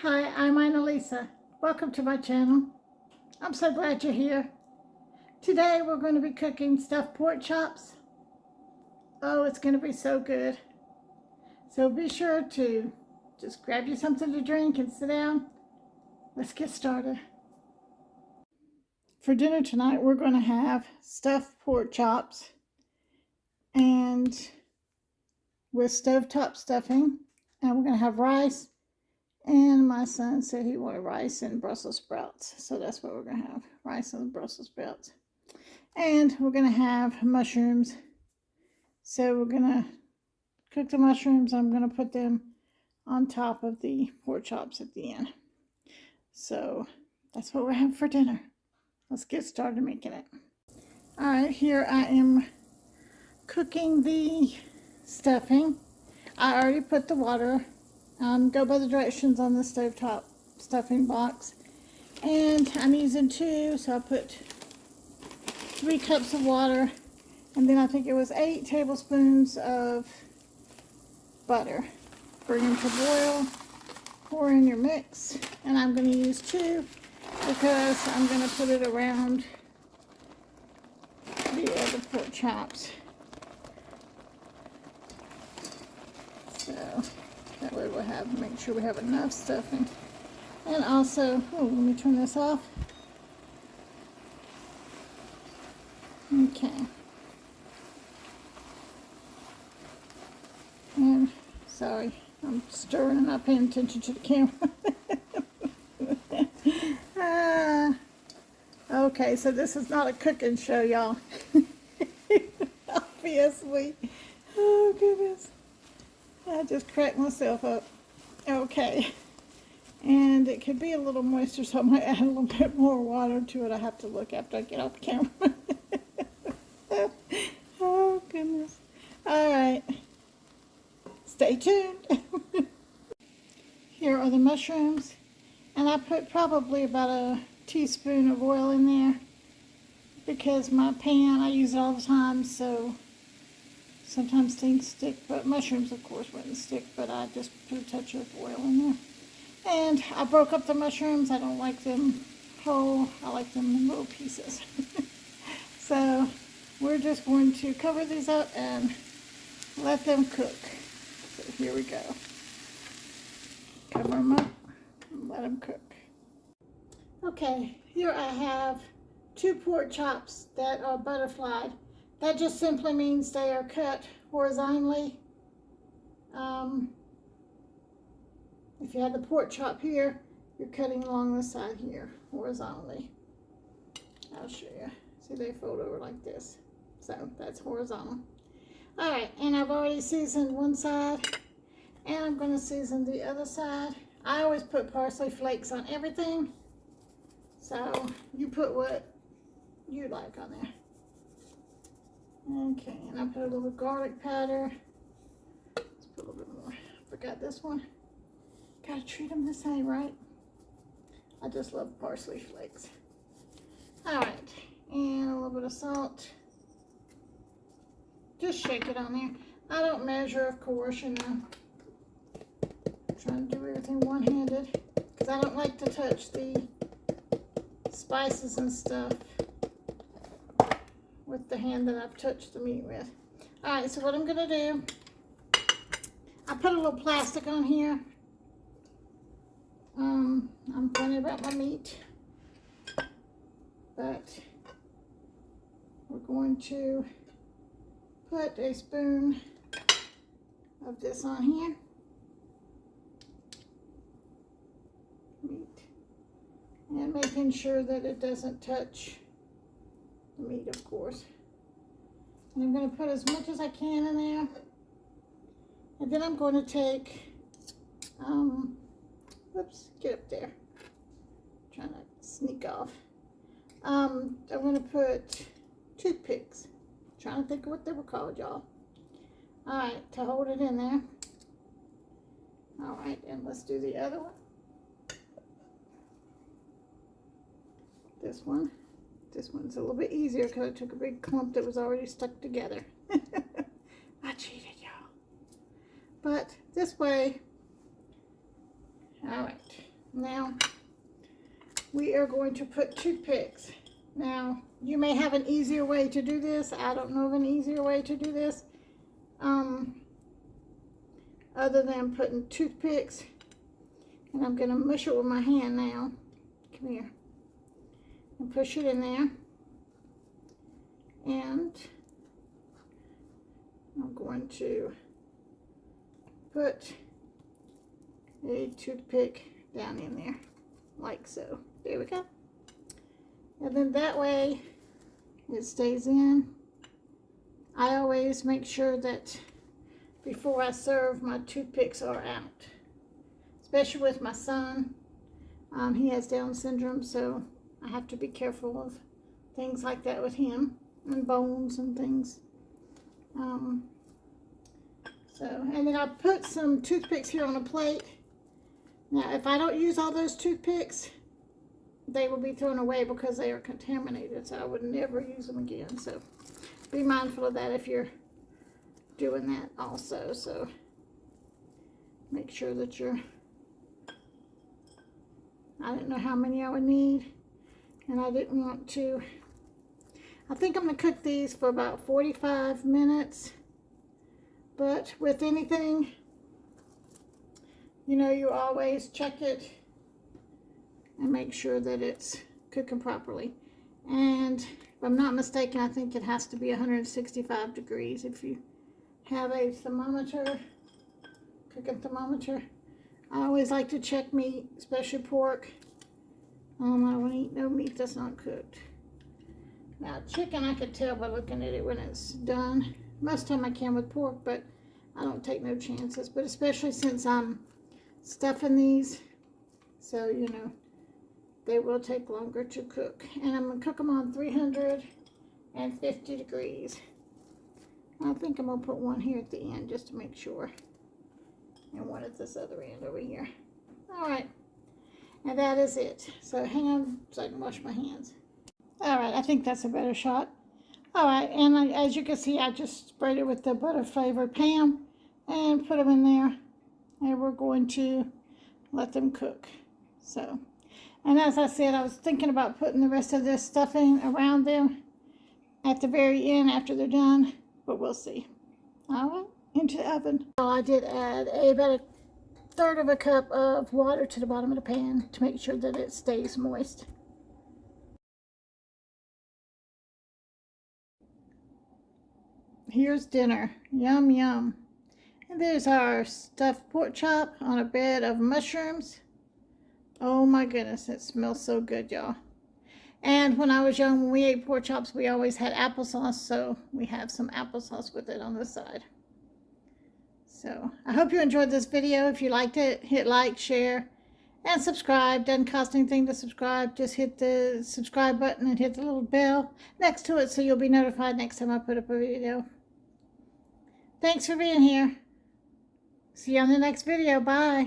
Hi, I'm Annalisa. Welcome to my channel. I'm so glad you're here. Today we're going to be cooking stuffed pork chops. Oh, it's going to be so good. So be sure to just grab you something to drink and sit down. Let's get started. For dinner tonight, we're going to have stuffed pork chops and with stovetop stuffing. And we're going to have rice. And my son said he wanted rice and Brussels sprouts. So that's what we're going to have, rice and Brussels sprouts. And we're going to have mushrooms. So we're going to cook the mushrooms. I'm going to put them on top of the pork chops at the end. So that's what we're having for dinner. Let's get started making it. All right, here I am cooking the stuffing. I already put the water. Go by the directions on the stovetop stuffing box. And I'm using 2, so I put 3 cups of water. And then I think it was 8 tablespoons of butter. Bring them to boil. Pour in your mix. And I'm going to use 2 because I'm going to put it around the other pork chops. So that way we'll make sure we have enough stuffing. And also, let me turn this off. Okay. And sorry, I'm stirring and not paying attention to the camera. Okay, so this is not a cooking show, y'all. Obviously. Oh, goodness. I just cracked myself up. Okay. And it could be a little moister, so I might add a little bit more water to it. I have to look after I get off the camera. Oh, goodness. All right. Stay tuned. Here are the mushrooms. And I put probably about a teaspoon of oil in there because my pan, I use it all the time, so sometimes things stick. But mushrooms, of course, wouldn't stick, but I just put a touch of oil in there. And I broke up the mushrooms. I don't like them whole. I like them in little pieces. So we're just going to cover these up and let them cook. So here we go. Cover them up and let them cook. Okay, here I have 2 pork chops that are butterflied. That just simply means they are cut horizontally. If you have the pork chop here, you're cutting along the side here, horizontally. I'll show you. See, they fold over like this. So that's horizontal. All right, and I've already seasoned one side, and I'm going to season the other side. I always put parsley flakes on everything, so you put what you like on there. Okay, and I put a little garlic powder. Let's put a little bit more. Forgot this one. Gotta treat them the same, right? I just love parsley flakes. All right, and a little bit of salt. Just shake it on there. I don't measure, of course, you know. I'm trying to do everything one-handed because I don't like to touch the spices and stuff with the hand that I've touched the meat with. All right, so what I'm gonna do, I put a little plastic on here. I'm funny about my meat, but we're going to put a spoon of this on here. Meat. And making sure that it doesn't touch the meat, of course. And I'm going to put as much as I can in there. And then I'm going to take, whoops, get up there. Trying to sneak off. I'm going to put toothpicks. Trying to think of what they were called, y'all. All right, to hold it in there. All right, and let's do the other one. This one. This one's a little bit easier because I took a big clump that was already stuck together. I cheated, y'all. But this way, all right. Now, we are going to put toothpicks. Now, you may have an easier way to do this. I don't know of an easier way to do this. Other than putting toothpicks. And I'm going to mush it with my hand now. Come here. And push it in there. And I'm going to put a toothpick down in there, like so. There we go. And then that way it stays in. I always make sure that before I serve, my toothpicks are out. Especially with my son. He has Down syndrome, so I have to be careful of things like that with him. And bones and things. And then I put some toothpicks here on a plate. Now, if I don't use all those toothpicks, they will be thrown away because they are contaminated. So I would never use them again. So be mindful of that if you're doing that also. So make sure that you're... I didn't know how many I would need. And I didn't want to... I think I'm going to cook these for about 45 minutes. But with anything, you know, you always check it and make sure that it's cooking properly. And if I'm not mistaken, I think it has to be 165 degrees if you have a thermometer, cooking thermometer. I always like to check meat, especially pork. I don't want to eat no meat that's not cooked. Now, chicken, I could tell by looking at it when it's done. Most time I can with pork, but I don't take no chances. But especially since I'm stuffing these, so, you know, they will take longer to cook. And I'm going to cook them on 350 degrees. I think I'm going to put one here at the end just to make sure. And one at this other end over here. All right. And that is it. So hang on so I can wash my hands. All right, I think that's a better shot. All right, and as you can see, I just sprayed it with the butter-flavored Pam and put them in there. And we're going to let them cook. So, and as I said, I was thinking about putting the rest of this stuffing around them at the very end after they're done, but we'll see. All right, into the oven. Well, I did add about 1/3 of a cup of water to the bottom of the pan to make sure that it stays moist. Here's dinner. Yum, yum. And there's our stuffed pork chop on a bed of mushrooms. Oh my goodness, it smells so good, y'all. And when I was young, when we ate pork chops, we always had applesauce, so we have some applesauce with it on the side. So, I hope you enjoyed this video. If you liked it, hit like, share, and subscribe. Doesn't cost anything to subscribe. Just hit the subscribe button and hit the little bell next to it so you'll be notified next time I put up a video. Thanks for being here. See you on the next video. Bye.